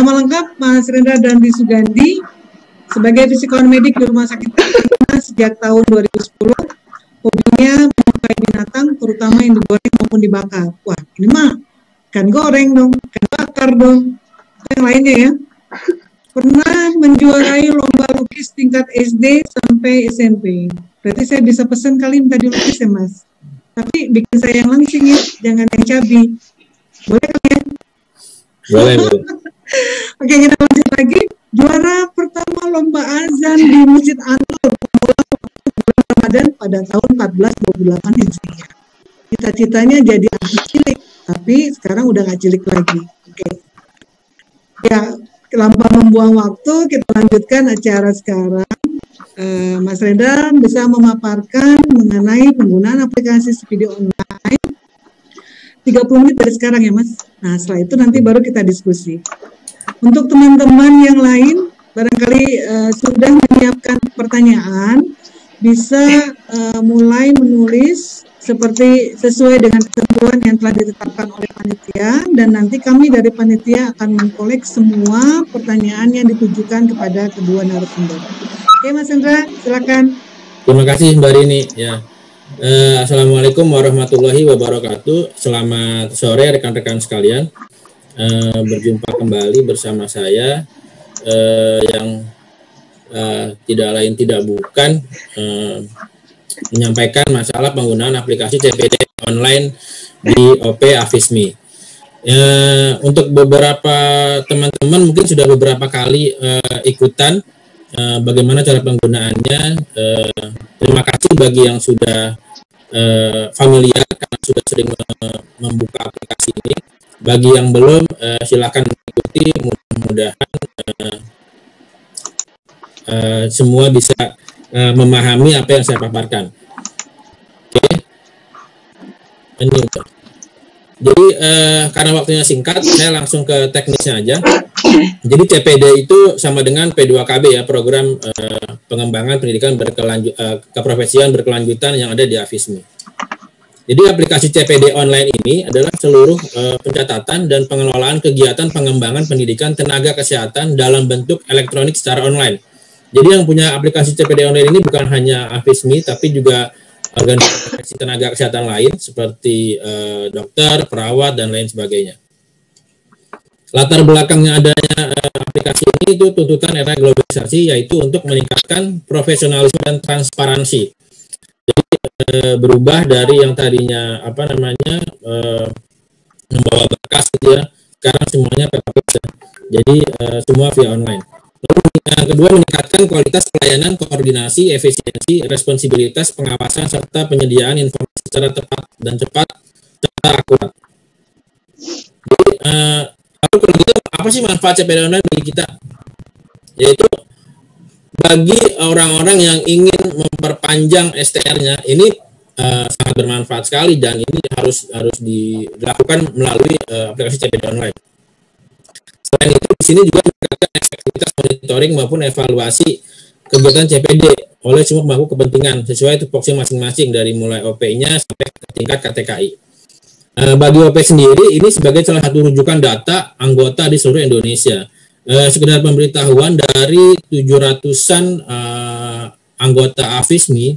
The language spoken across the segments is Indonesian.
Nama lengkap Mas Rendra Dandi Sugandi, sebagai fisikawan medik di Rumah Sakit Pertamina sejak tahun 2010. Hobinya menyukai binatang, terutama yang digoreng maupun dibakar. Wah, ini mah ikan goreng dong, ikan bakar dong. Yang lainnya ya. Pernah menjuarai lomba lukis tingkat SD sampai SMP. Berarti saya bisa pesan kali minta dilukis ya Mas. Tapi bikin saya yang langsing ya, jangan yang cabi. Boleh kan ya? Boleh. Oke, kita lanjut lagi. Juara pertama lomba azan di Masjid An-Nur bulan Ramadan pada tahun 1428 Hijriah. Cita-citanya jadi anak cilik, tapi sekarang udah nggak cilik lagi. Oke. Ya, tanpa membuang waktu, kita lanjutkan acara sekarang. Mas Rendra bisa memaparkan mengenai penggunaan aplikasi video online 30 menit dari sekarang ya Mas. Nah setelah itu nanti baru kita diskusi. Untuk teman-teman yang lain barangkali sudah menyiapkan pertanyaan, bisa mulai menulis seperti sesuai dengan ketentuan yang telah ditetapkan oleh panitia, dan nanti kami dari panitia akan mengkolek semua pertanyaan yang ditujukan kepada kedua narasumber. Oke Mas Rendra, silakan. Terima kasih Mbak Rini. Ya. Assalamualaikum warahmatullahi wabarakatuh. Selamat sore rekan-rekan sekalian. Berjumpa kembali bersama saya yang tidak lain tidak bukan menyampaikan masalah penggunaan aplikasi CPD online di OP AFISMI. Untuk beberapa teman-teman mungkin sudah beberapa kali ikutan bagaimana cara penggunaannya. Terima kasih bagi yang sudah familiar karena sudah sering membuka aplikasi ini. Bagi yang belum, silakan mengikuti. Mudah-mudahan semua bisa memahami apa yang saya paparkan. Oke. Ini. Jadi karena waktunya singkat, saya langsung ke teknisnya aja. Jadi CPD itu sama dengan P2KB ya, program pengembangan pendidikan keprofesian berkelanjutan yang ada di AFISMI. Jadi aplikasi CPD online ini adalah seluruh pencatatan dan pengelolaan kegiatan pengembangan pendidikan tenaga kesehatan dalam bentuk elektronik secara online. Jadi yang punya aplikasi CPD online ini bukan hanya AFISMI, tapi juga organisasi tenaga kesehatan lain seperti dokter, perawat, dan lain sebagainya. Latar belakangnya adanya aplikasi ini itu tuntutan era globalisasi, yaitu untuk meningkatkan profesionalisme dan transparansi. Jadi berubah dari yang tadinya membawa berkas gitu ya, sekarang semuanya paper-based ya. Jadi semua via online. Lalu yang kedua, meningkatkan kualitas pelayanan, koordinasi, efisiensi, responsibilitas, pengawasan, serta penyediaan informasi secara tepat dan cepat serta akurat. Jadi lalu kalau gitu, apa sih manfaat CPD online bagi kita? Yaitu bagi orang-orang yang ingin memperpanjang STR-nya, ini sangat bermanfaat sekali, dan ini harus dilakukan melalui aplikasi CPD online. Selain itu, di sini juga meningkatkan efektivitas monitoring maupun evaluasi kegiatan CPD oleh semua pemangku kepentingan sesuai tupoksi masing-masing dari mulai OP-nya sampai ke tingkat KTKI. Bagi OP sendiri, ini sebagai salah satu rujukan data anggota di seluruh Indonesia. Sekedar pemberitahuan, dari 700-an anggota AFISMI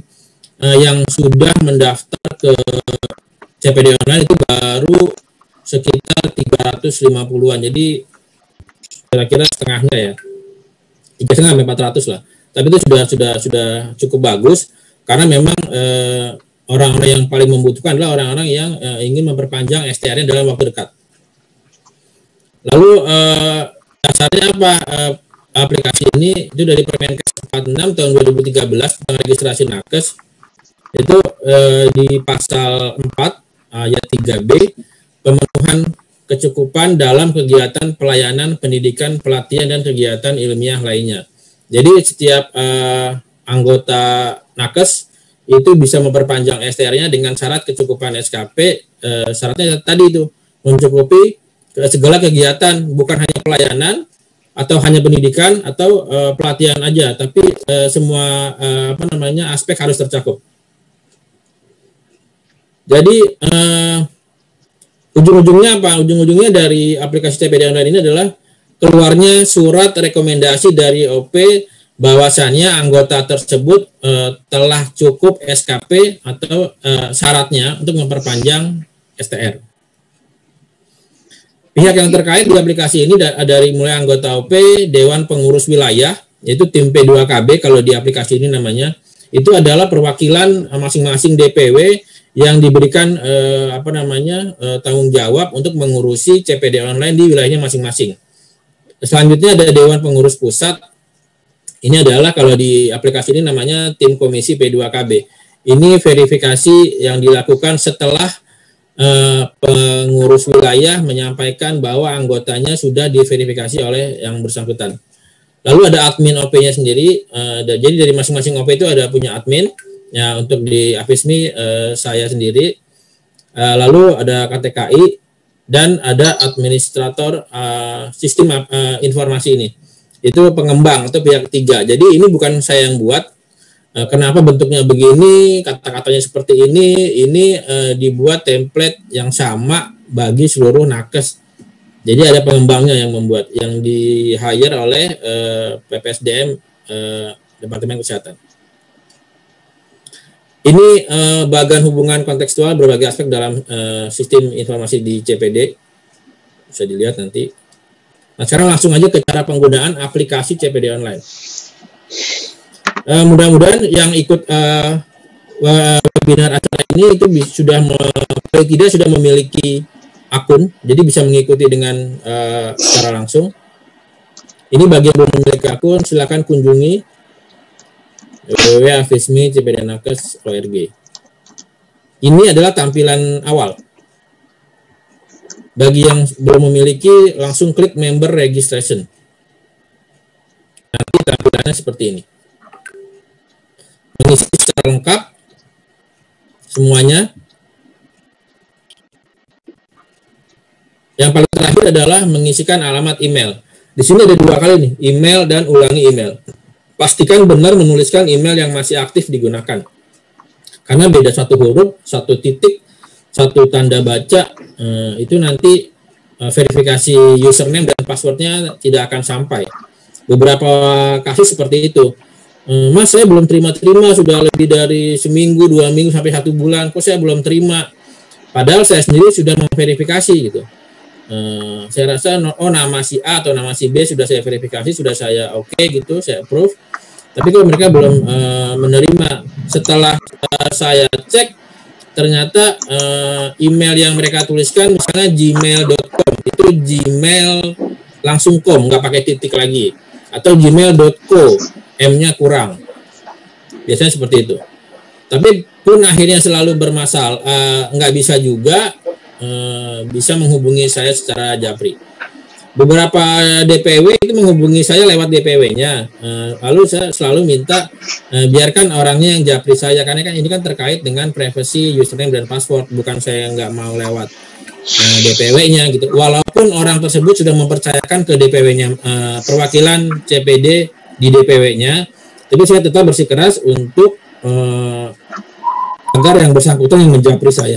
yang sudah mendaftar ke CPD online itu baru sekitar 350-an. Jadi kira-kira setengahnya ya, 350-400 lah. Tapi itu sudah cukup bagus, karena memang orang-orang yang paling membutuhkan adalah orang-orang yang ingin memperpanjang STR-nya dalam waktu dekat. Lalu dasarnya apa? Aplikasi ini itu dari Permenkes 46 tahun 2013 tentang registrasi nakes. Itu di pasal 4 ayat 3B, pemenuhan kecukupan dalam kegiatan pelayanan pendidikan, pelatihan, dan kegiatan ilmiah lainnya. Jadi setiap anggota nakes itu bisa memperpanjang STR-nya dengan syarat kecukupan SKP. Syaratnya tadi itu mencukupi segala kegiatan, bukan hanya pelayanan atau hanya pendidikan atau pelatihan aja, tapi semua aspek harus tercakup. Jadi ujung-ujungnya apa? Ujung-ujungnya dari aplikasi CPD online ini adalah keluarnya surat rekomendasi dari OP bahwasannya anggota tersebut telah cukup SKP atau syaratnya untuk memperpanjang STR. Pihak yang terkait di aplikasi ini dari mulai anggota OP, Dewan Pengurus Wilayah, yaitu tim P2KB kalau di aplikasi ini namanya, itu adalah perwakilan masing-masing DPW yang diberikan tanggung jawab untuk mengurusi CPD online di wilayahnya masing-masing. Selanjutnya ada Dewan Pengurus Pusat. Ini adalah kalau di aplikasi ini namanya tim Komisi P2KB. Ini verifikasi yang dilakukan setelah pengurus wilayah menyampaikan bahwa anggotanya sudah diverifikasi oleh yang bersangkutan. Lalu ada admin OP-nya sendiri. Jadi dari masing-masing OP itu ada punya admin. Ya, untuk di AFISMI saya sendiri. Lalu ada KTKI dan ada administrator sistem informasi ini. Itu pengembang atau pihak ketiga. Jadi ini bukan saya yang buat. Kenapa bentuknya begini, kata-katanya seperti ini dibuat template yang sama bagi seluruh nakes. Jadi ada pengembangnya yang membuat, yang di-hire oleh PPSDM Departemen Kesehatan. Ini bagian hubungan kontekstual berbagai aspek dalam sistem informasi di CPD. Bisa dilihat nanti. Nah, sekarang langsung aja ke cara penggunaan aplikasi CPD online. Mudah-mudahan yang ikut webinar acara ini itu sudah memiliki akun, jadi bisa mengikuti dengan secara langsung. Ini bagi yang belum memiliki akun, silakan kunjungi www.afismi.cpdnakes.org. Ini adalah tampilan awal. Bagi yang belum memiliki, langsung klik member registration. Nanti tampilannya seperti ini. Mengisi secara lengkap semuanya. Yang paling terakhir adalah mengisikan alamat email. Di sini ada dua kali nih, email dan ulangi email. Pastikan benar menuliskan email yang masih aktif digunakan. Karena beda satu huruf, satu titik, satu tanda baca, itu nanti verifikasi username dan passwordnya tidak akan sampai. Beberapa kasus seperti itu. Mas, saya belum terima-terima, sudah lebih dari seminggu, 2 minggu, sampai 1 bulan, kok saya belum terima. Padahal saya sendiri sudah memverifikasi gitu. Saya rasa nama si A atau nama si B sudah saya verifikasi, sudah saya oke gitu, saya approve. Tapi kalau mereka belum menerima, setelah saya cek, ternyata email yang mereka tuliskan misalnya gmail.com, itu gmail langsung com, nggak pakai titik lagi, atau gmail.co, M-nya kurang. Biasanya seperti itu. Tapi pun akhirnya selalu bermasalah, nggak bisa juga bisa menghubungi saya secara japri. Beberapa DPW itu menghubungi saya lewat DPW-nya. Lalu saya selalu minta biarkan orangnya yang japri saya, karena kan ini kan terkait dengan privasi username dan password, bukan saya yang nggak mau lewat DPW-nya gitu. Walaupun orang tersebut sudah mempercayakan ke DPW-nya, perwakilan CPD di DPW-nya, tapi saya tetap bersikeras untuk agar yang bersangkutan yang menjapri saya.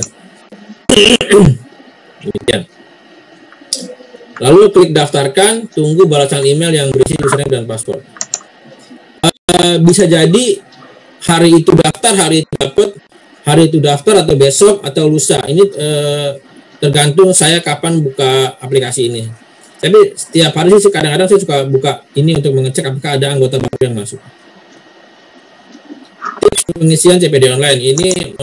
Demikian. Lalu klik daftarkan, tunggu balasan email yang berisi username dan password. Bisa jadi hari itu daftar, hari itu dapat, hari itu daftar atau besok atau lusa. Ini tergantung saya kapan buka aplikasi ini. Tapi setiap hari sih kadang-kadang saya suka buka ini untuk mengecek apakah ada anggota baru yang masuk. Tips pengisian CPD online ini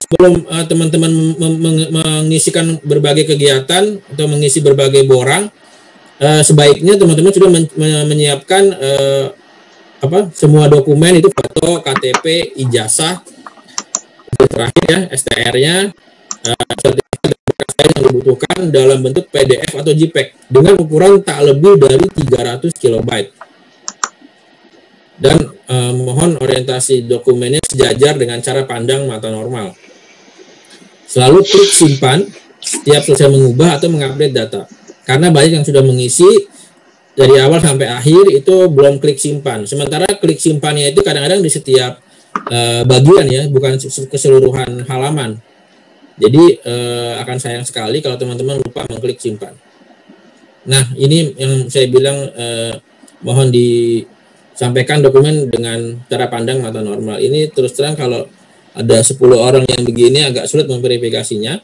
sebelum teman-teman mengisikan berbagai kegiatan atau mengisi berbagai borang, sebaiknya teman-teman sudah menyiapkan semua dokumen, itu foto, KTP, ijazah, terakhir ya STR-nya, sertifikat yang dibutuhkan dalam bentuk PDF atau JPEG dengan ukuran tak lebih dari 300 KB. Dan mohon orientasi dokumennya sejajar dengan cara pandang mata normal. Selalu klik simpan setiap selesai mengubah atau mengupdate data. Karena banyak yang sudah mengisi dari awal sampai akhir itu belum klik simpan. Sementara klik simpannya itu kadang-kadang di setiap bagian ya, bukan keseluruhan halaman. Jadi akan sayang sekali kalau teman-teman lupa mengklik simpan. Nah, ini yang saya bilang mohon disampaikan dokumen dengan cara pandang mata normal. Ini terus terang kalau ada 10 orang yang begini agak sulit memverifikasinya.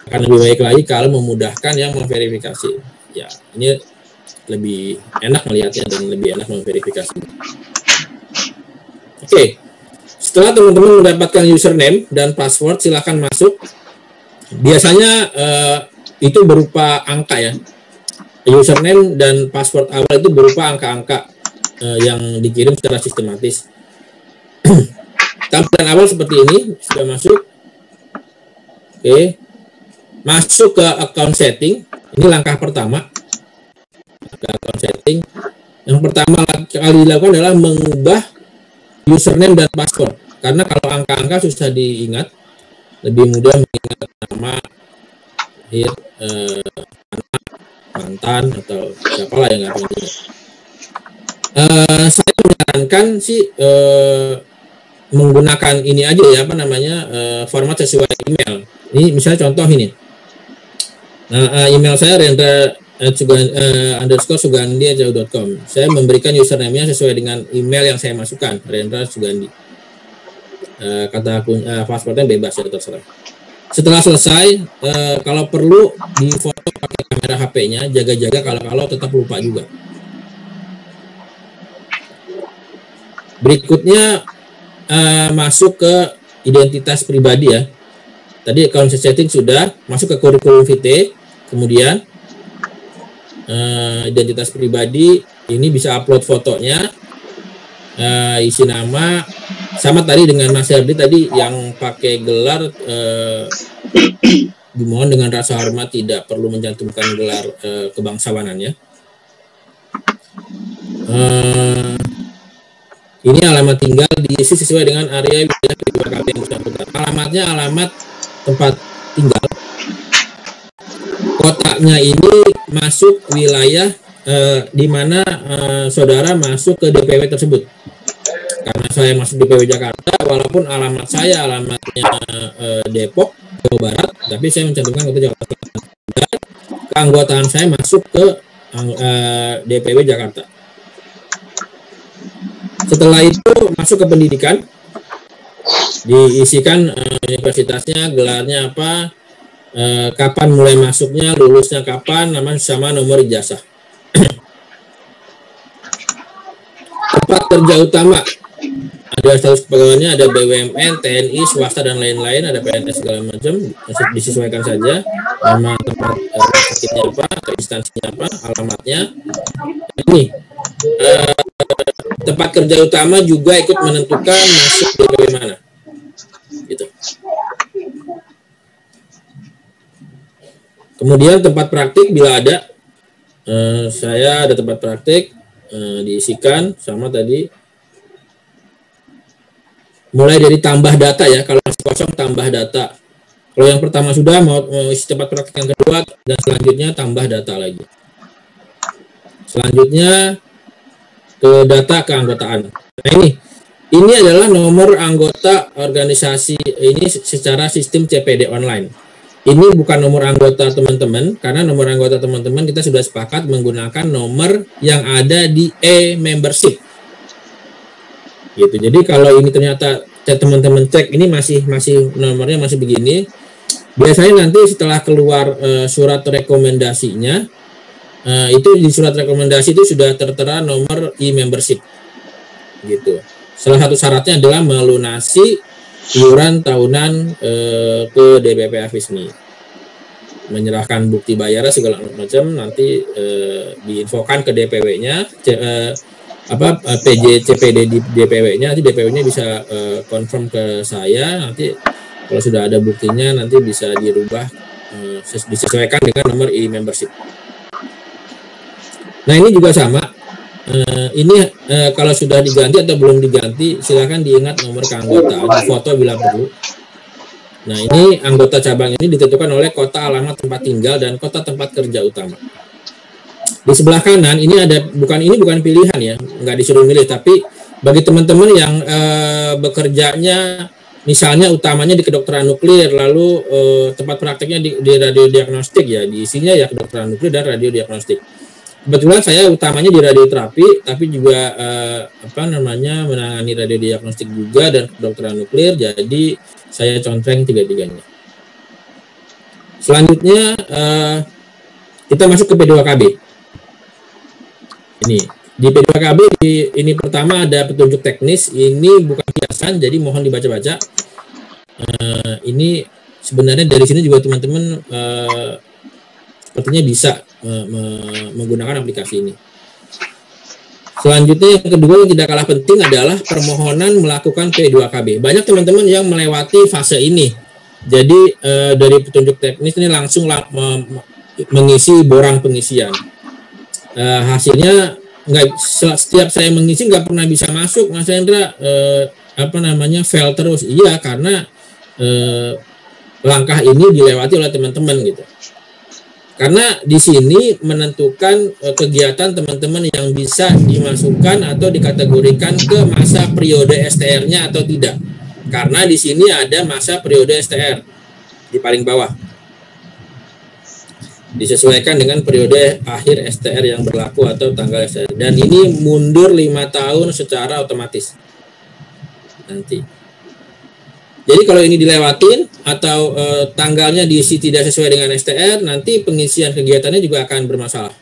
Akan lebih baik lagi kalau memudahkan yang memverifikasi. Ya, ini lebih enak melihatnya dan lebih enak memverifikasi. Oke. Setelah teman-teman mendapatkan username dan password, silakan masuk. Biasanya itu berupa angka ya. Username dan password awal itu berupa angka-angka yang dikirim secara sistematis. Tampilan awal seperti ini, sudah masuk. Oke. Masuk ke account setting. Ini langkah pertama. Ke account setting. Yang pertama kali dilakukan adalah mengubah username dan password. Karena kalau angka-angka susah diingat, lebih mudah mengingat nama, mantan atau siapalah yang akan diingat. Saya menyarankan sih menggunakan ini aja ya, format sesuai email. Ini misalnya contoh ini. Nah, email saya rendra_sugandi@yahoo.com. Saya memberikan username-nya sesuai dengan email yang saya masukkan, Rendra Sugandi. Kata passwordnya bebas ya, terserah. Setelah selesai, kalau perlu di foto pakai kamera HP-nya, jaga-jaga kalau tetap lupa juga. Berikutnya masuk ke identitas pribadi ya. Tadi account setting sudah, masuk ke kurikulum vitae, kemudian identitas pribadi, ini bisa upload fotonya, isi nama, sama tadi dengan Mas Herdi tadi yang pakai gelar, dimohon dengan rasa hormat tidak perlu mencantumkan gelar kebangsawanannya. Ini alamat tinggal diisi sesuai dengan area wilayah PKP yang bersangkutan. Alamatnya alamat tempat tinggal. Kotaknya ini masuk wilayah di mana saudara masuk ke DPW tersebut. Karena saya masuk DPW Jakarta, walaupun alamat saya alamatnya Depok, Jawa Barat, tapi saya mencantumkan kota Jakarta. Dan keanggotaan saya masuk ke DPW Jakarta. Setelah itu masuk ke pendidikan, diisikan universitasnya, gelarnya apa, kapan mulai masuknya, lulusnya kapan, nama sama nomor ijazah. Tempat kerja utama, ada status kepegawaiannya, ada BUMN, TNI, swasta dan lain-lain, ada PNS segala macam, disesuaikan saja, nama tempat sakitnya apa, instansinya apa, alamatnya. Ini tempat kerja utama juga ikut menentukan masuk DPW mana, gitu. Kemudian tempat praktik bila ada, saya ada tempat praktik, diisikan sama tadi. Mulai dari tambah data ya, kalau masih kosong tambah data. Kalau yang pertama sudah mau isi tempat praktik yang kedua, dan selanjutnya tambah data lagi. Selanjutnya ke data keanggotaan. Nah ini adalah nomor anggota organisasi ini secara sistem CPD online. Ini bukan nomor anggota teman-teman, karena nomor anggota teman-teman kita sudah sepakat menggunakan nomor yang ada di e-membership. Gitu. Jadi kalau ini ternyata teman-teman cek ini masih nomornya masih begini, biasanya nanti setelah keluar surat rekomendasinya, itu di surat rekomendasi itu sudah tertera nomor e-membership. Gitu. Salah satu syaratnya adalah melunasi iuran tahunan ke DPP Afismi, menyerahkan bukti bayar segala macam, nanti diinfokan ke DPW-nya, PJ CPD di DPW-nya, nanti DPW-nya bisa confirm ke saya, nanti kalau sudah ada buktinya nanti bisa dirubah, disesuaikan dengan nomor e-membership. Nah ini juga sama. Ini kalau sudah diganti atau belum diganti, silakan diingat nomor keanggotaan, foto bila perlu. Nah ini anggota cabang ini ditentukan oleh kota alamat tempat tinggal dan kota tempat kerja utama. Di sebelah kanan ini ada bukan pilihan ya, nggak disuruh milih, tapi bagi teman-teman yang bekerjanya misalnya utamanya di kedokteran nuklir, lalu tempat prakteknya di radiodiagnostik ya, diisinya ya kedokteran nuklir dan radiodiagnostik. Kebetulan saya utamanya di radioterapi, tapi juga menangani radiodiagnostik juga dan kedokteran nuklir, jadi saya contreng tiga-tiganya. Selanjutnya kita masuk ke P2KB. Ini di P2KB ini pertama ada petunjuk teknis, ini bukan hiasan, jadi mohon dibaca-baca. Ini sebenarnya dari sini juga teman-teman sepertinya bisa menggunakan aplikasi ini. Selanjutnya yang kedua yang tidak kalah penting adalah permohonan melakukan P2KB. Banyak teman-teman yang melewati fase ini. Jadi dari petunjuk teknis ini langsung mengisi borang pengisian. Hasilnya setiap saya mengisi nggak pernah bisa masuk, Mas Hendra. Fail terus. Iya, karena langkah ini dilewati oleh teman-teman gitu. Karena di sini menentukan kegiatan teman-teman yang bisa dimasukkan atau dikategorikan ke masa periode STR-nya atau tidak. Karena di sini ada masa periode STR di paling bawah. Disesuaikan dengan periode akhir STR yang berlaku atau tanggal STR. Dan ini mundur 5 tahun secara otomatis. Nanti. Jadi kalau ini dilewatin atau tanggalnya diisi tidak sesuai dengan STR, nanti pengisian kegiatannya juga akan bermasalah.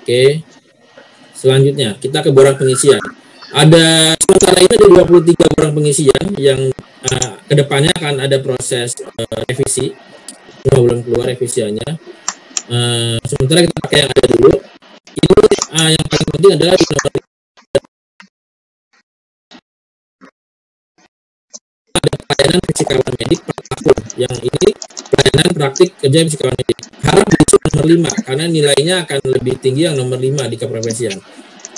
Oke. Selanjutnya kita ke borang pengisian. Sementara ini ada 23 borang pengisian yang kedepannya akan ada proses revisi. Belum keluar revisiannya. Sementara kita pakai yang ada dulu. Ini yang paling penting adalah di nomor pelayanan fisikawan medik per tahun. Yang ini pelayanan praktik kerja fisikawan medik. Harap diisi nomor 5 karena nilainya akan lebih tinggi yang nomor 5 di keprofesian.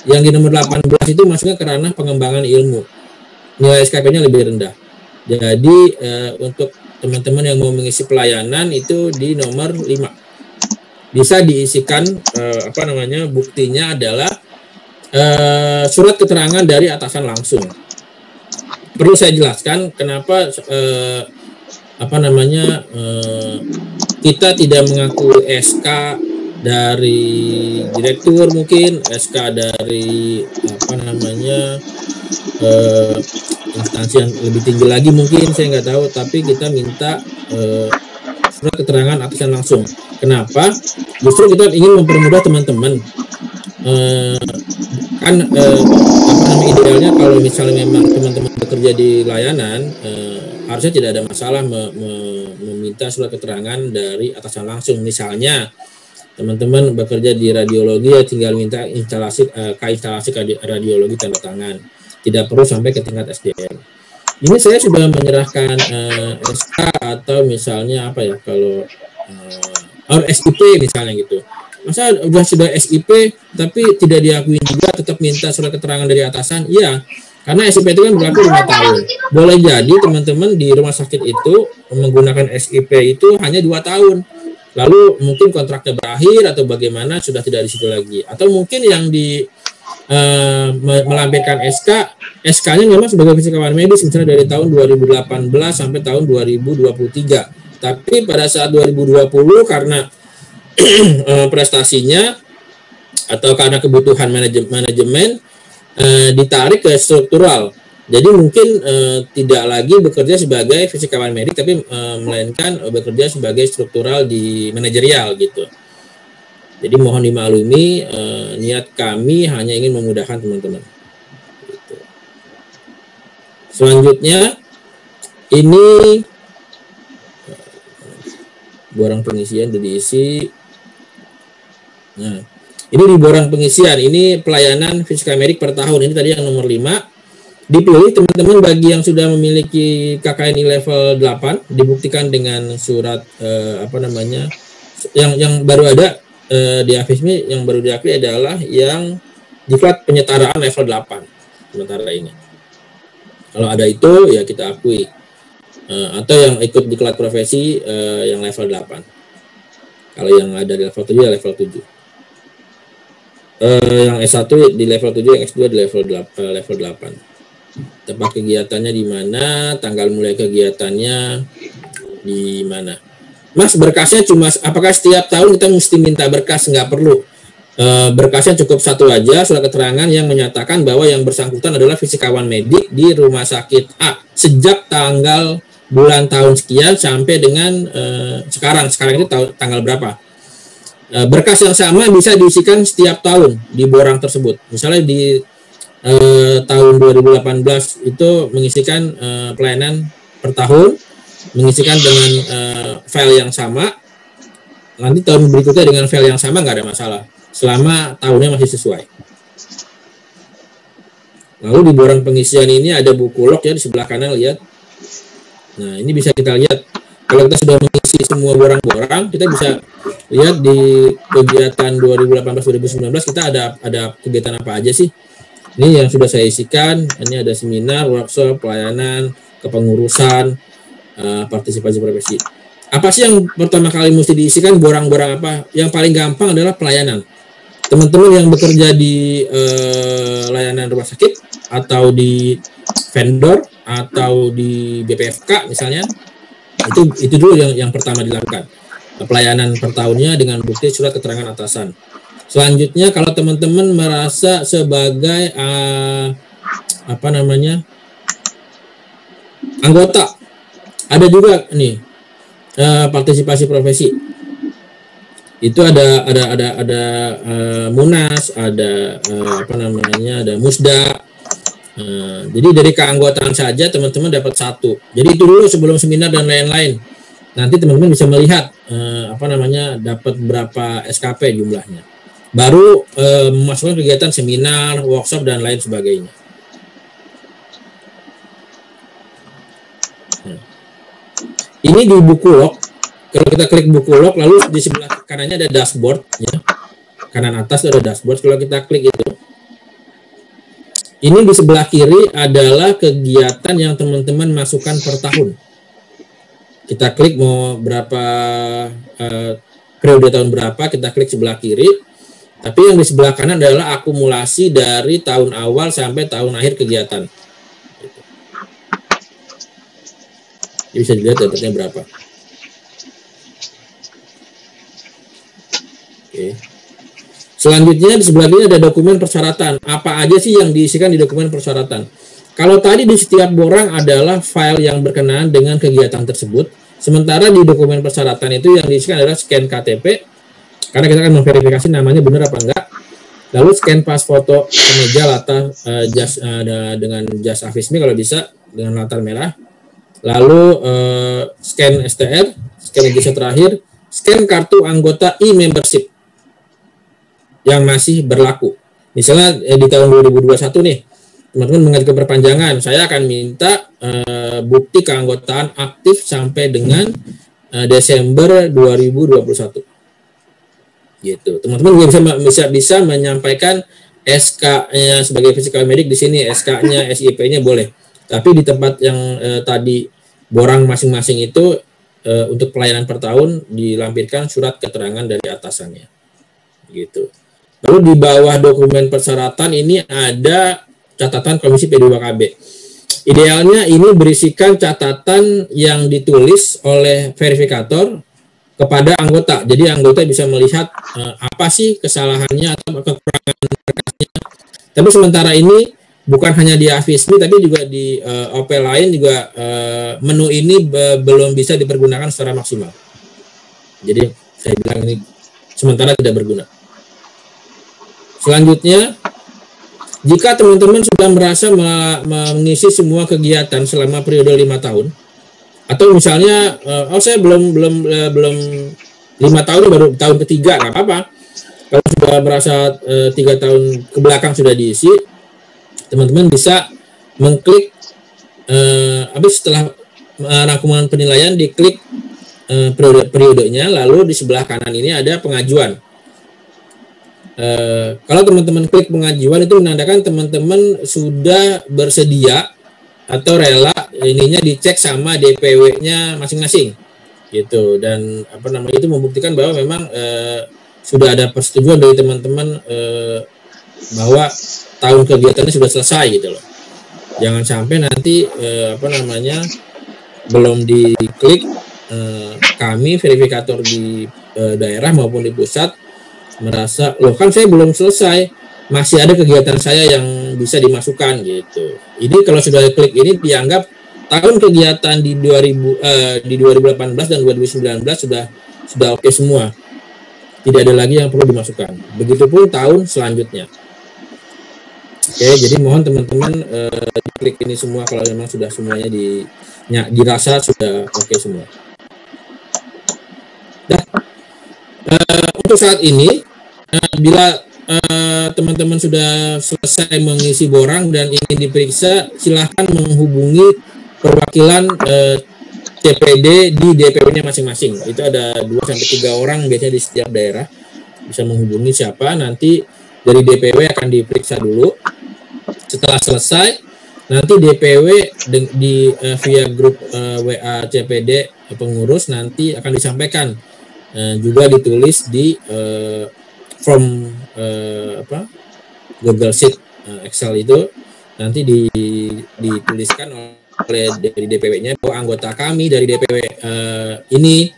Yang di nomor 18 itu masuknya ke ranah pengembangan ilmu. Nilai SKP-nya lebih rendah. Jadi untuk teman-teman yang mau mengisi pelayanan itu di nomor 5. Bisa diisikan buktinya adalah surat keterangan dari atasan langsung. Perlu saya jelaskan kenapa kita tidak mengaku SK dari direktur, mungkin SK dari instansi yang lebih tinggi lagi mungkin, saya nggak tahu, tapi kita minta surat keterangan atasan langsung. Kenapa? Justru kita ingin mempermudah teman-teman. Idealnya kalau misalnya memang teman-teman bekerja di layanan, harusnya tidak ada masalah meminta surat keterangan dari atasan langsung. Misalnya teman-teman bekerja di radiologi, ya tinggal minta instalasi radiologi tanda tangan, tidak perlu sampai ke tingkat SDM. Ini saya sudah menyerahkan SK atau misalnya kalau SIP misalnya gitu. Masa sudah SIP tapi tidak diakui juga, tetap minta surat keterangan dari atasan? Iya, karena SIP itu kan berlaku 5 tahun. Boleh jadi teman-teman di rumah sakit itu menggunakan SIP itu hanya 2 tahun. Lalu mungkin kontraknya berakhir atau bagaimana, sudah tidak di situ lagi. Atau mungkin yang melampirkan SK-nya memang sebagai fisikawan medis misalnya dari tahun 2018 sampai tahun 2023. Tapi pada saat 2020 karena prestasinya atau karena kebutuhan manajemen ditarik ke struktural. Jadi mungkin tidak lagi bekerja sebagai fisikawan medik, tapi melainkan bekerja sebagai struktural di manajerial gitu. Jadi mohon dimaklumi, niat kami hanya ingin memudahkan teman-teman. Gitu. Selanjutnya ini borang pengisian sudah diisi. Nah, ini di borang pengisian, ini pelayanan fisika medik per tahun. Ini tadi yang nomor 5. Dipilih teman-teman bagi yang sudah memiliki KKNI level 8, dibuktikan dengan surat yang baru ada di AFISMI, yang baru diakui adalah yang diklat penyetaraan level 8 sementara ini. Kalau ada itu ya kita akui. Atau yang ikut diklat profesi yang level 8. Kalau yang ada di level 7 ya level 7. Yang S1 di level 7, yang S2 di level 8. tempat kegiatannya di mana, tanggal mulai kegiatannya di mana. Mas, berkasnya cuma, apakah setiap tahun kita mesti minta berkas? Nggak perlu. Berkasnya cukup satu aja, surat keterangan yang menyatakan bahwa yang bersangkutan adalah fisikawan medik di rumah sakit A sejak tanggal bulan tahun sekian sampai dengan sekarang itu tanggal berapa. Berkas yang sama bisa diisikan setiap tahun di borang tersebut. Misalnya di tahun 2018 itu mengisikan pelayanan per tahun, mengisikan dengan file yang sama. Nanti tahun berikutnya dengan file yang sama nggak ada masalah, selama tahunnya masih sesuai. Lalu di borang pengisian ini ada buku log ya di sebelah kanan, lihat. Nah, ini bisa kita lihat. Kalau kita sudah mengisi semua borang-borang, kita bisa lihat di kegiatan 2018-2019 kita ada kegiatan apa aja sih. Ini yang sudah saya isikan. Ini ada seminar, workshop, pelayanan, kepengurusan, partisipasi profesi. Apa sih yang pertama kali mesti diisikan? Borang-borang apa? Yang paling gampang adalah pelayanan. Teman-teman yang bekerja di layanan rumah sakit atau di vendor atau di BPFK misalnya, itu dulu yang pertama dilakukan. Pelayanan per tahunnya dengan bukti surat keterangan atasan. Selanjutnya kalau teman-teman merasa sebagai anggota, ada juga nih partisipasi profesi. Itu ada Munas, ada ada Musda. Jadi dari keanggotaan saja teman-teman dapat 1. Jadi itu dulu sebelum seminar dan lain-lain. Nanti teman-teman bisa melihat dapat berapa SKP jumlahnya. Baru memasukkan kegiatan seminar, workshop dan lain sebagainya. Ini di buku log. Kalau kita klik buku log, lalu di sebelah kanannya ada dashboard, ya. Kanan atas ada dashboard. Kalau kita klik itu, ini di sebelah kiri adalah kegiatan yang teman-teman masukkan per tahun. Kita klik mau berapa periode tahun berapa, kita klik sebelah kiri. Tapi yang di sebelah kanan adalah akumulasi dari tahun awal sampai tahun akhir kegiatan. Jadi bisa dilihat dapatnya berapa. Oke. Selanjutnya di sebelah kiri ada dokumen persyaratan. Apa aja sih yang diisikan di dokumen persyaratan? Kalau tadi di setiap borang adalah file yang berkenaan dengan kegiatan tersebut, sementara di dokumen persyaratan itu yang diisikan adalah scan KTP, karena kita akan memverifikasi namanya benar apa enggak. Lalu scan pas foto kemeja latar jas dengan jas AFISMI kalau bisa dengan latar merah. Lalu scan STR, scan ijazah terakhir, scan kartu anggota e-membership yang masih berlaku. Misalnya di tahun 2021 nih, teman-teman mengajukan perpanjangan, saya akan minta bukti keanggotaan aktif sampai dengan Desember 2021. Gitu. Teman-teman bisa menyampaikan SK-nya sebagai fisikawan medik di sini, SK-nya, SIP-nya boleh. Tapi di tempat yang tadi borang masing-masing itu untuk pelayanan per tahun dilampirkan surat keterangan dari atasannya. Gitu. Lalu di bawah dokumen persyaratan ini ada catatan Komisi P2KB. Idealnya ini berisikan catatan yang ditulis oleh verifikator kepada anggota. Jadi anggota bisa melihat apa sih kesalahannya atau kekurangan berkasnya. Tapi sementara ini bukan hanya di AFISMI tapi juga di OP lain juga menu ini belum bisa dipergunakan secara maksimal. Jadi saya bilang ini sementara tidak berguna. Selanjutnya, jika teman-teman sudah merasa mengisi semua kegiatan selama periode 5 tahun, atau misalnya saya belum 5 tahun baru tahun ketiga, nggak apa-apa. Kalau sudah merasa 3 tahun ke belakang sudah diisi, teman-teman bisa mengklik habis setelah rangkuman penilaian diklik periodenya, lalu di sebelah kanan ini ada pengajuan. Kalau teman-teman klik pengajuan itu menandakan teman-teman sudah bersedia atau rela ininya dicek sama DPW-nya masing-masing gitu, dan itu membuktikan bahwa memang sudah ada persetujuan dari teman-teman bahwa tahun kegiatannya sudah selesai gitu loh. Jangan sampai nanti belum diklik, kami verifikator di daerah maupun di pusat merasa, loh kan saya belum selesai, masih ada kegiatan saya yang bisa dimasukkan gitu. Ini kalau sudah klik ini dianggap tahun kegiatan di 2018 dan 2019 sudah oke semua. Tidak ada lagi yang perlu dimasukkan. Begitupun tahun selanjutnya. Oke, jadi mohon teman-teman klik ini semua kalau memang sudah semuanya dirasa sudah oke semua. Nah, untuk saat ini bila teman-teman sudah selesai mengisi borang dan ingin diperiksa, silahkan menghubungi perwakilan CPD di DPW-nya masing-masing. Itu ada 2-3 orang biasanya di setiap daerah. Bisa menghubungi siapa, nanti dari DPW akan diperiksa dulu. Setelah selesai, nanti DPW via grup WA CPD pengurus nanti akan disampaikan, juga ditulis di form Google Sheet Excel itu nanti dituliskan oleh dari DPW-nya bahwa anggota kami dari DPW ini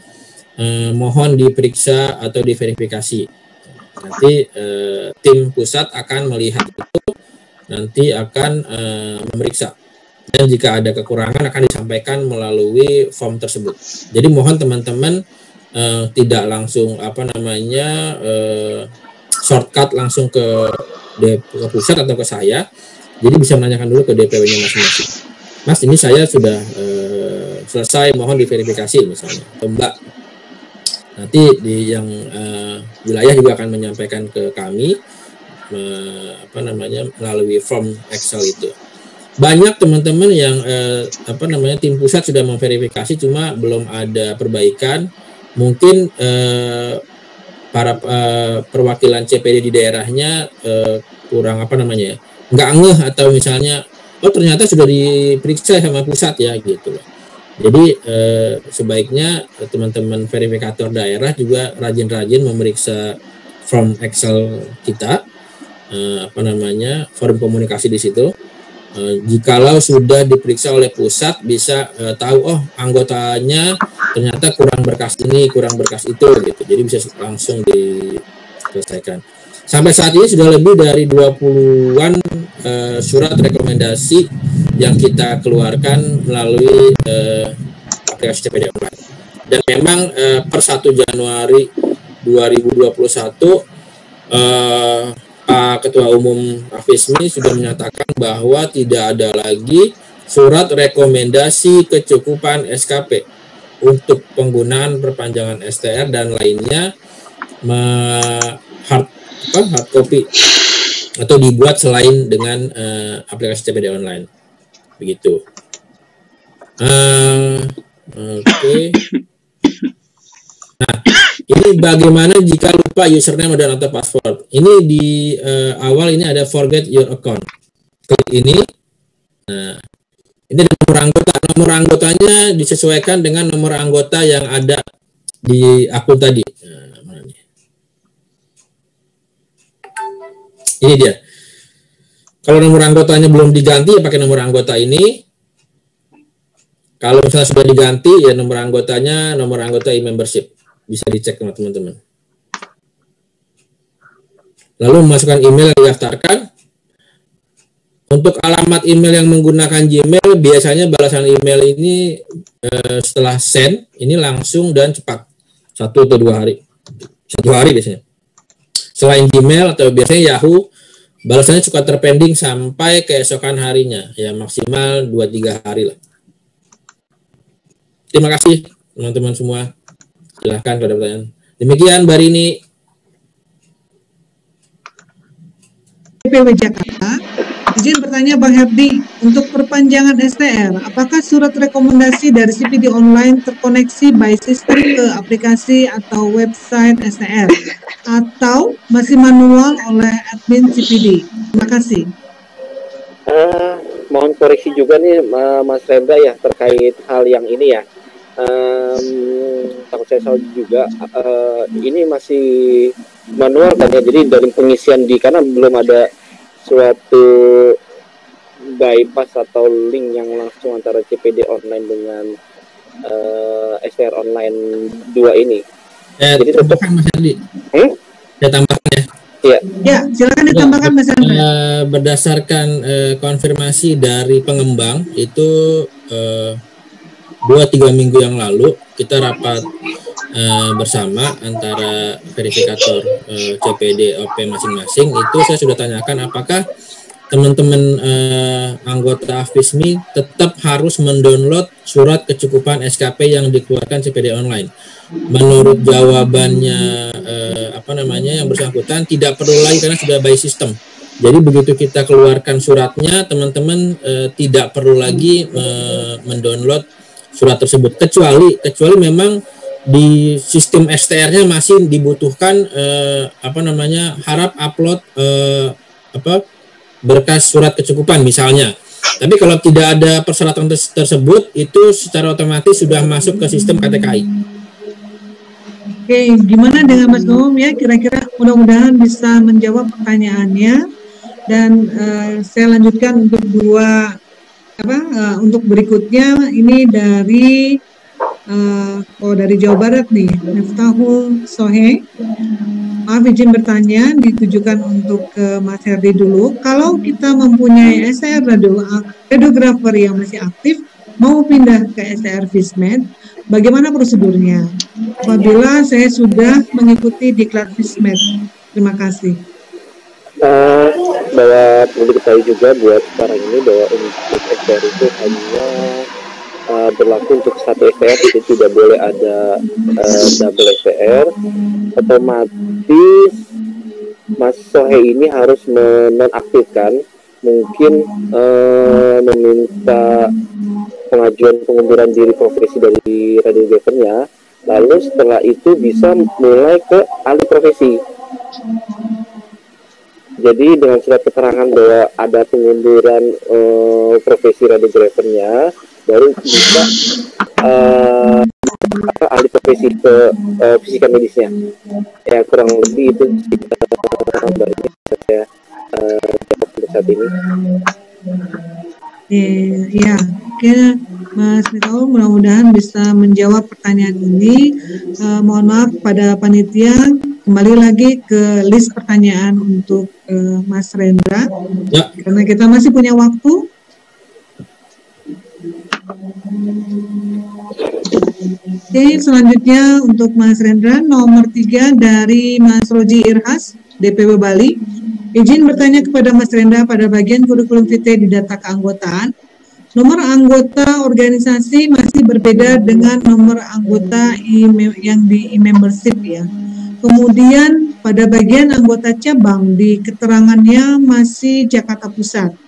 mohon diperiksa atau diverifikasi. Nanti tim pusat akan melihat itu, nanti akan memeriksa, dan jika ada kekurangan akan disampaikan melalui form tersebut. Jadi mohon teman-teman tidak langsung shortcut langsung ke pusat atau ke saya, jadi bisa menanyakan dulu ke DPW-nya masing-masing. Mas, ini saya sudah selesai, mohon diverifikasi misalnya, atau Mbak. Nanti di yang wilayah juga akan menyampaikan ke kami melalui form Excel itu. Banyak teman-teman yang tim pusat sudah memverifikasi, cuma belum ada perbaikan. Mungkin para perwakilan CPD di daerahnya kurang nggak ngeh, atau misalnya ternyata sudah diperiksa sama pusat ya gitu loh. Jadi sebaiknya teman-teman verifikator daerah juga rajin-rajin memeriksa form Excel kita, forum komunikasi di situ. Jikalau sudah diperiksa oleh pusat, bisa tahu anggotanya ternyata kurang berkas ini, kurang berkas itu gitu. Jadi bisa langsung diselesaikan. Sampai saat ini sudah lebih dari 20-an surat rekomendasi yang kita keluarkan melalui aplikasi CPD Online. Dan memang per 1 Januari 2021 Pak Ketua Umum Afismi sudah menyatakan bahwa tidak ada lagi surat rekomendasi kecukupan SKP untuk penggunaan perpanjangan STR dan lainnya hard copy atau dibuat selain dengan aplikasi CPD Online. Begitu. Oke. Nah, ini bagaimana jika lupa username dan atau password? Ini di awal ini ada forget your account. Klik ini. Nah, ini ada nomor anggota. Nomor anggotanya disesuaikan dengan nomor anggota yang ada di akun tadi. Nah, mana nih? Ini dia. Kalau nomor anggotanya belum diganti, ya pakai nomor anggota ini. Kalau misalnya sudah diganti, ya nomor anggota e-membership. Bisa dicek sama teman-teman. Lalu memasukkan email yang didaftarkan. Untuk alamat email yang menggunakan Gmail, biasanya balasan email ini setelah send, ini langsung dan cepat. 1 atau 2 hari. 1 hari biasanya. Selain Gmail atau biasanya Yahoo, balasannya suka terpending sampai keesokan harinya. Ya maksimal 2-3 hari lah. Terima kasih teman-teman semua. Silahkan kalau ada pertanyaan. Demikian Mbak Rini. DPW Jakarta, izin bertanya Bang Herdi, untuk perpanjangan STR, apakah surat rekomendasi dari CPD Online terkoneksi by system ke aplikasi atau website STR, atau masih manual oleh admin CPD? Terima kasih. Mohon koreksi juga nih Mas Rendra ya terkait hal yang ini ya. Takut saya salah juga, ini masih manual kan ya, jadi dari pengisian karena belum ada suatu bypass atau link yang langsung antara CPD online dengan STR online 2 ini. Jadi tambahkan Mas Herdi. Saya tambahkan ya. Iya. Ya, silakan ditambahkan Mas Hendra. Berdasarkan konfirmasi dari pengembang itu 2-3 minggu yang lalu kita rapat bersama antara verifikator CPD OP masing-masing. Itu saya sudah tanyakan apakah teman-teman anggota AFISMI tetap harus mendownload surat kecukupan SKP yang dikeluarkan CPD online. Menurut jawabannya yang bersangkutan tidak perlu lagi karena sudah by system. Jadi begitu kita keluarkan suratnya, teman-teman tidak perlu lagi mendownload surat tersebut kecuali memang di sistem STR-nya masih dibutuhkan harap upload berkas surat kecukupan misalnya. Tapi kalau tidak ada persyaratan tersebut itu secara otomatis sudah masuk ke sistem KTKI. Oke, gimana dengan Mas Umum ya? Kira-kira mudah-mudahan bisa menjawab pertanyaannya. Dan saya lanjutkan untuk untuk berikutnya ini dari dari Jawa Barat nih, Miftahul Sohe. Maaf izin bertanya, ditujukan untuk ke Mas Herdi dulu. Kalau kita mempunyai STR radiografer yang masih aktif, mau pindah ke STR FISMED, bagaimana prosedurnya? Apabila saya sudah mengikuti diklat FISMED. Terima kasih. Bahwa perlu diketahui juga buat sekarang ini bahwa untuk STR itu hanya berlaku untuk satu STR, jadi tidak boleh ada double STR. Otomatis Mas Sohe ini harus menonaktifkan, mungkin meminta pengajuan pengunduran diri profesi dari radiografernya, lalu setelah itu bisa mulai ke alih profesi. Jadi dengan surat keterangan bahwa ada pengunduran profesi radiografernya, baru bisa alih profesi ke fisika medisnya. Ya kurang lebih itu saya untuk saat ini. Ya, oke Mas Mitaul, mudah-mudahan bisa menjawab pertanyaan ini. Mohon maaf pada panitia, kembali lagi ke list pertanyaan untuk Mas Rendra, ya. Karena kita masih punya waktu. Oke, selanjutnya untuk Mas Rendra, nomor 3 dari Mas Roji Irhas, DPW Bali. Izin bertanya kepada Mas Rendra pada bagian kurikulum VT di data keanggotaan. Nomor anggota organisasi masih berbeda dengan nomor anggota yang di e-membership ya. Kemudian pada bagian anggota cabang di keterangannya masih Jakarta Pusat.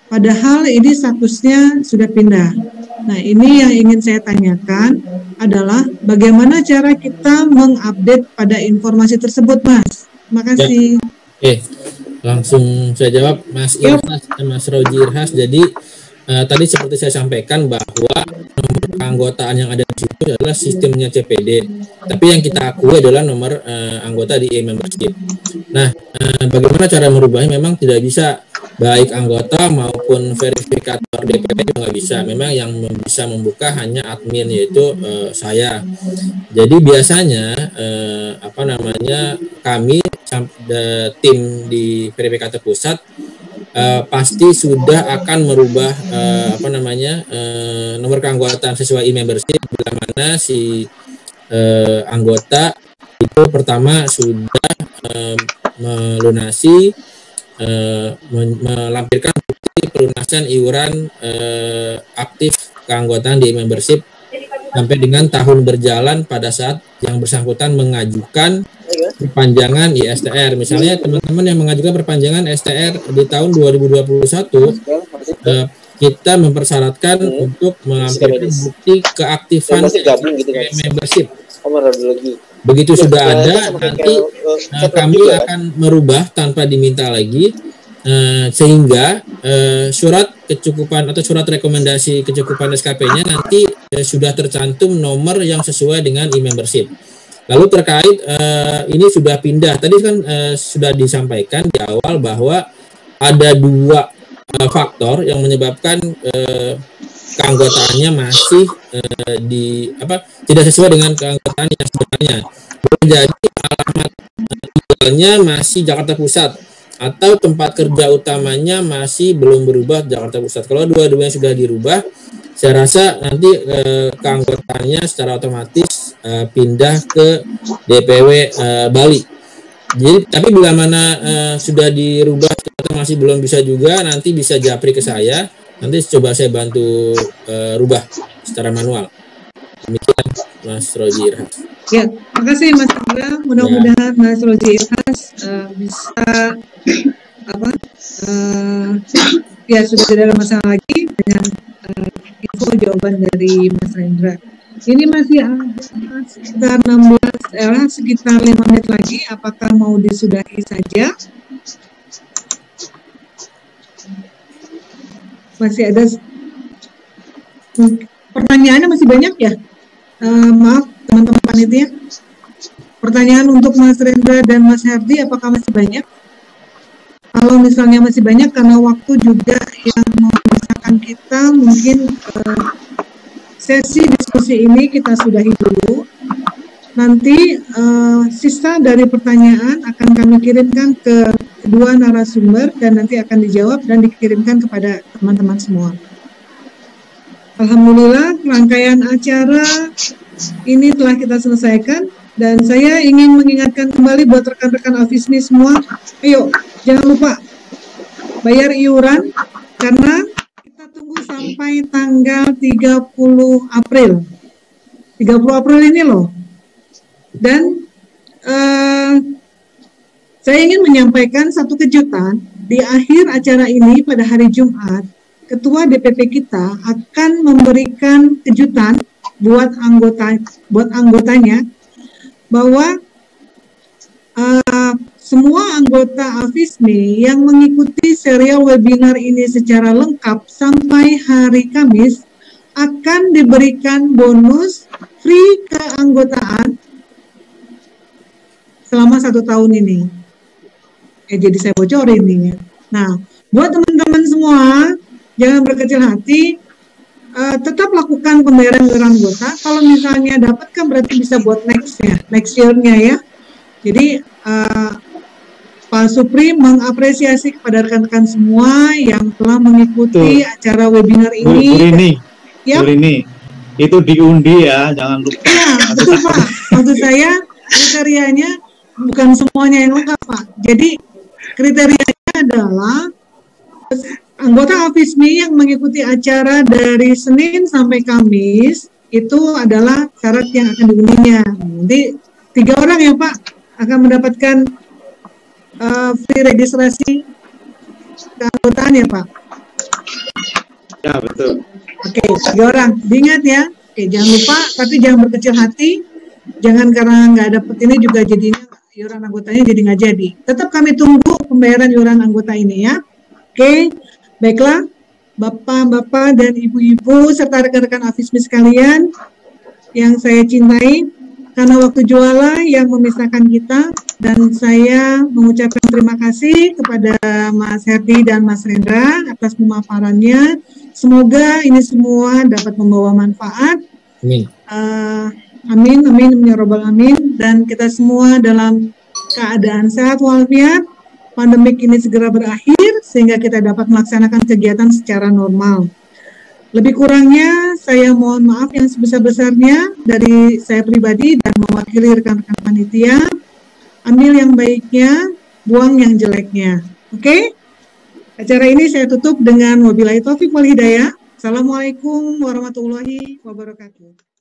Padahal ini statusnya sudah pindah. Nah, ini yang ingin saya tanyakan adalah bagaimana cara kita mengupdate pada informasi tersebut, Mas. Terima kasih. Ya. Langsung saya jawab, Mas Irhas, Mas Roji Irhas. Jadi tadi seperti saya sampaikan bahwa nomor keanggotaan yang ada di situ adalah sistemnya CPD. Tapi yang kita akui adalah nomor anggota di e-membership. Nah, bagaimana cara merubahnya? Memang tidak bisa, baik anggota maupun verifikator DPP juga nggak bisa. Memang yang bisa membuka hanya admin, yaitu saya. Jadi biasanya kami tim di verifikator pusat pasti sudah akan merubah nomor keanggotaan sesuai e-membership, bila mana si anggota itu pertama sudah melunasi melampirkan bukti pelunasan iuran aktif keanggotaan di membership sampai dengan tahun berjalan pada saat yang bersangkutan mengajukan perpanjangan ISTR. Misalnya teman-teman yang mengajukan perpanjangan STR di tahun 2021, kita mempersyaratkan untuk melampirkan bukti keaktifan membership. Begitu sudah ada, nanti kami akan merubah tanpa diminta lagi, sehingga surat kecukupan atau surat rekomendasi kecukupan SKP-nya nanti sudah tercantum nomor yang sesuai dengan e-membership. Lalu terkait ini sudah pindah, tadi kan sudah disampaikan di awal bahwa ada dua faktor yang menyebabkan keanggotaannya masih tidak sesuai dengan keanggotaan yang sebenarnya. Jadi alamat tinggalnya masih Jakarta Pusat atau tempat kerja utamanya masih belum berubah Jakarta Pusat. Kalau dua-duanya sudah dirubah, saya rasa nanti keanggotaannya secara otomatis pindah ke DPW Bali. Jadi, tapi bila mana sudah dirubah atau masih belum bisa juga, nanti bisa japri ke saya. Nanti coba saya bantu rubah secara manual. Demikian Mas Roji Irhas. Ya, makasih Mas Indra. Mudah-mudahan Mas Roji Irhas bisa ya sudah tidak ada masalah lagi dengan info jawaban dari Mas Indra. Ini masih sekitar 16, sekitar 5 menit lagi. Apakah mau disudahi saja? Masih ada pertanyaannya masih banyak ya? Maaf teman-teman panitia. Pertanyaan untuk Mas Rendra dan Mas Herdi apakah masih banyak? Kalau misalnya masih banyak karena waktu juga yang memisahkan kita, mungkin sesi diskusi ini kita sudahi dulu. Nanti sisa dari pertanyaan akan kami kirimkan ke kedua narasumber dan nanti akan dijawab dan dikirimkan kepada teman-teman semua. Alhamdulillah rangkaian acara ini telah kita selesaikan dan saya ingin mengingatkan kembali buat rekan-rekan Afismi semua, ayo jangan lupa bayar iuran karena kita tunggu sampai tanggal 30 April. 30 April ini loh. Dan saya ingin menyampaikan satu kejutan di akhir acara ini pada hari Jumat. Ketua DPP kita akan memberikan kejutan buat anggotanya bahwa semua anggota Afismi yang mengikuti serial webinar ini secara lengkap sampai hari Kamis akan diberikan bonus free keanggotaan selama 1 tahun ini. Jadi saya bocorin nih ya. Nah, buat teman-teman semua jangan berkecil hati, tetap lakukan pembayaran iuran anggota. Kalau misalnya dapat kan berarti bisa buat next year-nya ya. Jadi Pak Supri mengapresiasi kepada rekan-rekan semua yang telah mengikuti acara webinar ini. Bu Rini, itu diundi ya, jangan lupa. Ya, betul Pak. Maksud saya kriterianya bukan semuanya yang lengkap Pak. Jadi kriterianya adalah anggota Afismi yang mengikuti acara dari Senin sampai Kamis itu adalah syarat yang akan diundinya. Nanti 3 orang ya Pak akan mendapatkan free registrasi keanggotaan ya Pak. Ya betul. Oke, 3 orang. Diingat ya. Oke, jangan lupa, tapi jangan berkecil hati. Jangan karena nggak dapet ini juga jadinya iuran anggotanya jadi nggak jadi. Tetap kami tunggu pembayaran iuran anggota ini ya. Oke. Baiklah, Bapak-Bapak dan Ibu-Ibu serta rekan-rekan Afismi sekalian yang saya cintai, karena waktu jualah yang memisahkan kita, dan saya mengucapkan terima kasih kepada Mas Herdi dan Mas Rendra atas pemaparannya. Semoga ini semua dapat membawa manfaat. Amin. Amin, amin, ya robbal amin. Dan kita semua dalam keadaan sehat walafiat, pandemik ini segera berakhir sehingga kita dapat melaksanakan kegiatan secara normal. Lebih kurangnya saya mohon maaf yang sebesar-besarnya dari saya pribadi dan mewakili rekan-rekan panitia. Ambil yang baiknya, buang yang jeleknya. Oke? Acara ini saya tutup dengan wabillahi taufiq wal hidayah. Assalamualaikum warahmatullahi wabarakatuh.